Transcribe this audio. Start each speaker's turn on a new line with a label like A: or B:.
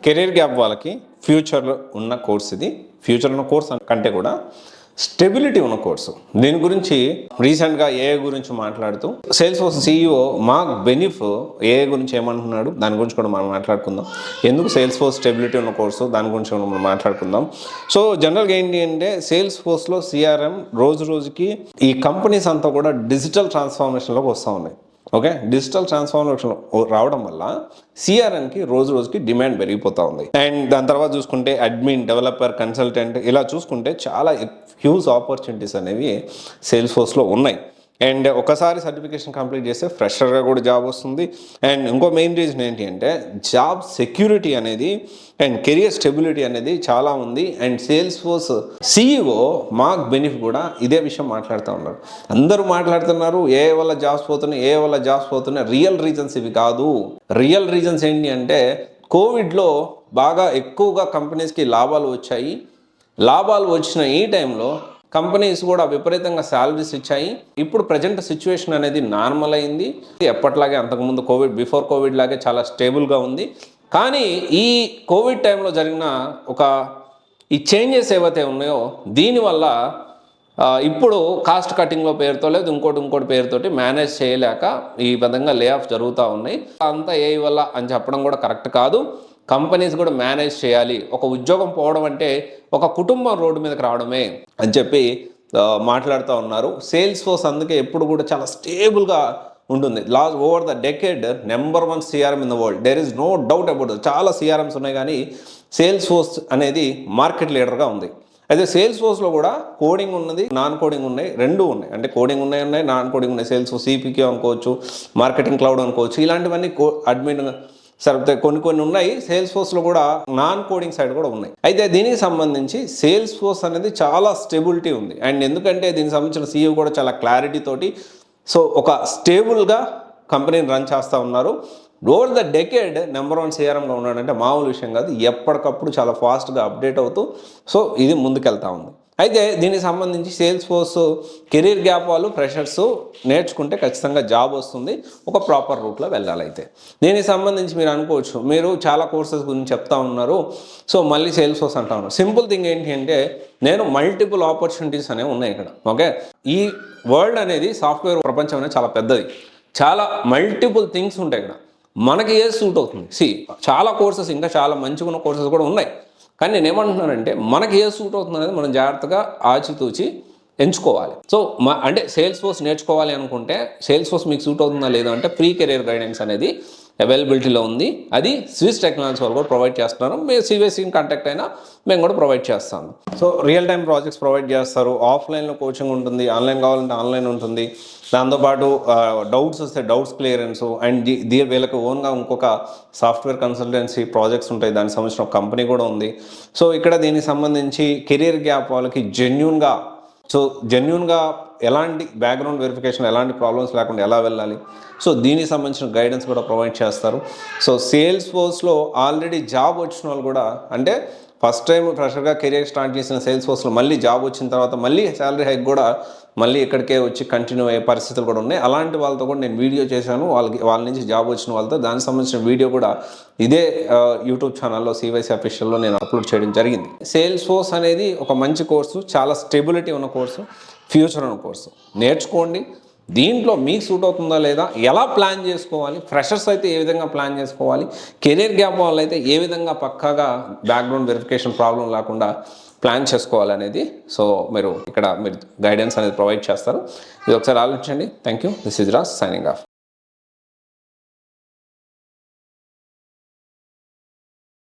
A: Career gap వాళ్ళకి ఫ్యూచర్లో ఉన్న కోర్స్ ఇది. ఫ్యూచర్ ఉన్న కోర్స్ కంటే కూడా స్టెబిలిటీ ఉన్న కోర్సు. దీని గురించి రీసెంట్గా ఏఐ గురించి మాట్లాడుతూ Salesforce CEO Mark Benioff AI గురించి ఏమంటున్నాడు దాని గురించి కూడా మనం మాట్లాడుకుందాం. ఎందుకు సేల్స్ ఫోర్స్ స్టెబిలిటీ ఉన్న కోర్సు దాని గురించి కూడా మనం మాట్లాడుకుందాం. సో జనరల్గా ఏంటి అంటే సేల్స్ ఫోర్స్లో CRM రోజు రోజుకి ఈ కంపెనీస్ అంతా కూడా డిజిటల్ ట్రాన్స్ఫార్మేషన్లోకి వస్తూ ఉన్నాయి. ఓకే, డిజిటల్ ట్రాన్స్ఫార్మేషన్ రావడం వల్ల CRMకి రోజు రోజుకి డిమాండ్ పెరిగిపోతూ ఉంది. అండ్ దాని తర్వాత చూసుకుంటే అడ్మిన్, డెవలపర్, కన్సల్టెంట్ ఇలా చూసుకుంటే చాలా హ్యూజ్ ఆపర్చునిటీస్ అనేవి సేల్స్ ఫోర్స్లో ఉన్నాయి. అండ్ ఒకసారి సర్టిఫికేషన్ కంప్లీట్ చేస్తే ఫ్రెషర్గా కూడా జాబ్ వస్తుంది. అండ్ ఇంకో మెయిన్ రీజన్ ఏంటి అంటే జాబ్ సెక్యూరిటీ అనేది అండ్ కెరియర్ స్టెబిలిటీ అనేది చాలా ఉంది. And Salesforce CEO Mark Benioff కూడా ఇదే విషయం మాట్లాడుతూ ఉన్నారు. అందరూ మాట్లాడుతున్నారు ఏ వల్ల జాబ్స్ పోతున్నాయి. రియల్ రీజన్స్ ఇవి కాదు. రియల్ రీజన్స్ ఏంటి అంటే కోవిడ్లో బాగా ఎక్కువగా కంపెనీస్కి లాభాలు వచ్చాయి. లాభాలు వచ్చిన ఈ టైంలో కంపెనీస్ కూడా విపరీతంగా శాలరీస్ ఇచ్చాయి. ఇప్పుడు ప్రజెంట్ సిచ్యువేషన్ అనేది నార్మల్ అయింది. ఎప్పట్లాగే అంతకుముందు బిఫోర్ కోవిడ్ లాగే చాలా స్టేబుల్గా ఉంది. కానీ ఈ కోవిడ్ టైంలో జరిగిన ఈ చేంజెస్ ఏవైతే ఉన్నాయో దీనివల్ల ఇప్పుడు కాస్ట్ కటింగ్లో పేరుతో లేదు ఇంకోటి పేరుతోటి మేనేజ్ చేయలేక ఈ విధంగా లే ఆఫ్ జరుగుతూ ఉన్నాయి. అంతా ఏ వల్ల అని చెప్పడం కూడా కరెక్ట్ కాదు. కంపెనీస్ కూడా మేనేజ్ చేయాలి. ఒక ఉద్యోగం పోవడం అంటే ఒక కుటుంబం రోడ్డు మీదకి రావడమే అని చెప్పి మాట్లాడుతూ ఉన్నారు. సేల్స్ ఫోర్స్ అందుకే ఎప్పుడు కూడా చాలా స్టేబుల్గా ఉంటుంది. Over the decade number 1 CRM in the world. There is no doubt about it. చాలా CRMs ఉన్నాయి కానీ సేల్స్ ఫోర్స్ అనేది మార్కెట్ లీడర్గా ఉంది. అయితే సేల్స్ ఫోర్స్లో కూడా కోడింగ్ ఉన్నది, నాన్ కోడింగ్ ఉన్నాయి, రెండూ ఉన్నాయి. అంటే కోడింగ్ ఉన్నాయి, నాన్ కోడింగ్ ఉన్నాయి. సేల్స్ CPQ అనుకోవచ్చు, మార్కెటింగ్ క్లౌడ్ అనుకోవచ్చు. ఇలాంటివన్నీ అడ్మిన్ సరే కొన్ని ఉన్నాయి. సేల్స్ ఫోర్స్లో కూడా నాన్ కోడింగ్ సైడ్ కూడా ఉన్నాయి. అయితే దీనికి సంబంధించి సేల్స్ ఫోర్స్ అనేది చాలా స్టెబిలిటీ ఉంది. అండ్ ఎందుకంటే దీనికి సంబంధించిన CEO కూడా చాలా క్లారిటీ తోటి ఒక స్టేబుల్గా కంపెనీని రన్ చేస్తూ ఉన్నారు. ఓవర్ ద డెకేడ్ నెంబర్ 1 CRMగా ఉన్నాడంటే మామూలు విషయం కాదు. ఎప్పటికప్పుడు చాలా ఫాస్ట్గా అప్డేట్ అవుతూ ఇది ముందుకెళ్తూ ఉంది. అయితే దీనికి సంబంధించి సేల్స్ ఫోర్స్ కెరీర్ గ్యాప్ వాళ్ళు ఫ్రెషర్స్ నేర్చుకుంటే ఖచ్చితంగా జాబ్ వస్తుంది. ఒక ప్రాపర్ రూట్లో వెళ్ళాలి. అయితే దీనికి సంబంధించి మీరు అనుకోవచ్చు, మీరు చాలా కోర్సెస్ గురించి చెప్తా ఉన్నారు, మళ్ళీ సేల్స్ ఫోర్స్ అంటా ఉన్నారు. సింపుల్ థింగ్ ఏంటి అంటే నేను మల్టిపుల్ ఆపర్చునిటీస్ అనేవి ఉన్నాయి ఇక్కడ. ఓకే, ఈ వరల్డ్ అనేది సాఫ్ట్వేర్ ప్రపంచం అనేది చాలా పెద్దది. చాలా మల్టిపుల్ థింగ్స్ ఉంటాయి ఇక్కడ. మనకి ఏ సూట్ అవుతుంది. చాలా కోర్సెస్, ఇంకా చాలా మంచిగా ఉన్న కోర్సెస్ కూడా ఉన్నాయి. కానీ నేను ఏమంటున్నానంటే మనకి ఏ సూట్ అవుతుంది అనేది మనం జాగ్రత్తగా ఆచితూచి ఎంచుకోవాలి. అంటే సేల్స్ ఫోర్స్ నేర్చుకోవాలి అనుకుంటే సేల్స్ ఫోర్స్ మీకు సూట్ అవుతుందా లేదా అంటే ప్రీ కెరీర్ గైడెన్స్ అనేది అవైలబిలిటీలో ఉంది. అది స్విస్ టెక్నాలజీ వాళ్ళు కూడా ప్రొవైడ్ చేస్తున్నారు. మీరు CVSCని కాంటాక్ట్ అయినా మేము కూడా ప్రొవైడ్ చేస్తాము. రియల్ టైం ప్రాజెక్ట్స్ ప్రొవైడ్ చేస్తారు. ఆఫ్లైన్లో కోచింగ్ ఉంటుంది, ఆన్లైన్ కావాలంటే ఆన్లైన్ ఉంటుంది. దాంతోపాటు డౌట్స్ వస్తే డౌట్స్ క్లియరెన్స్. అండ్ వీళ్ళకి ఓన్గా ఇంకొక సాఫ్ట్వేర్ కన్సల్టెన్సీ ప్రాజెక్ట్స్ ఉంటాయి. దానికి సంబంధించిన ఒక కంపెనీ కూడా ఉంది. ఇక్కడ దీనికి సంబంధించి కెరీర్ గ్యాప్ వాళ్ళకి జెన్యూన్గా ఎలాంటి బ్యాక్గ్రౌండ్ వెరిఫికేషన్, ఎలాంటి ప్రాబ్లమ్స్ లేకుండా ఎలా వెళ్ళాలి, దీనికి సంబంధించిన గైడెన్స్ కూడా ప్రొవైడ్ చేస్తారు. సేల్స్ ఫోర్స్లో ఆల్రెడీ జాబ్ వచ్చిన వాళ్ళు కూడా, అంటే ఫస్ట్ టైం ఫ్రెషర్గా కెరీర్ స్టార్ట్ చేసిన సేల్స్ ఫోర్స్లో మళ్ళీ జాబ్ వచ్చిన తర్వాత మళ్ళీ శాలరీ హైక్ కూడా మళ్ళీ ఇక్కడికే వచ్చి కంటిన్యూ అయ్యే పరిస్థితులు కూడా ఉన్నాయి. అలాంటి వాళ్ళతో కూడా నేను వీడియో చేశాను. వాళ్ళ నుంచి జాబ్ వచ్చిన వాళ్ళతో దానికి సంబంధించిన వీడియో కూడా ఇదే యూట్యూబ్ ఛానల్లో CYC అఫీషియల్లో నేను అప్లోడ్ చేయడం జరిగింది. సేల్స్ ఫోర్స్ అనేది ఒక మంచి కోర్సు, చాలా స్టెబిలిటీ ఉన్న కోర్సు, ఫ్యూచర్ ఉన్న కోర్సు. నేర్చుకోండి. దీంట్లో మీకు సూట్ అవుతుందా లేదా, ఎలా ప్లాన్ చేసుకోవాలి, ఫ్రెషర్స్ అయితే ఏ విధంగా ప్లాన్ చేసుకోవాలి, కెరీర్ గ్యాప్ వాళ్ళు అయితే ఏ విధంగా పక్కాగా బ్యాక్గ్రౌండ్ వెరిఫికేషన్ ప్రాబ్లం లేకుండా ప్లాన్ చేసుకోవాలనేది మీరు గైడెన్స్ అనేది ప్రొవైడ్ చేస్తారు. ఇది ఒకసారి ఆలోచించండి. Thank you. This is Raj signing off.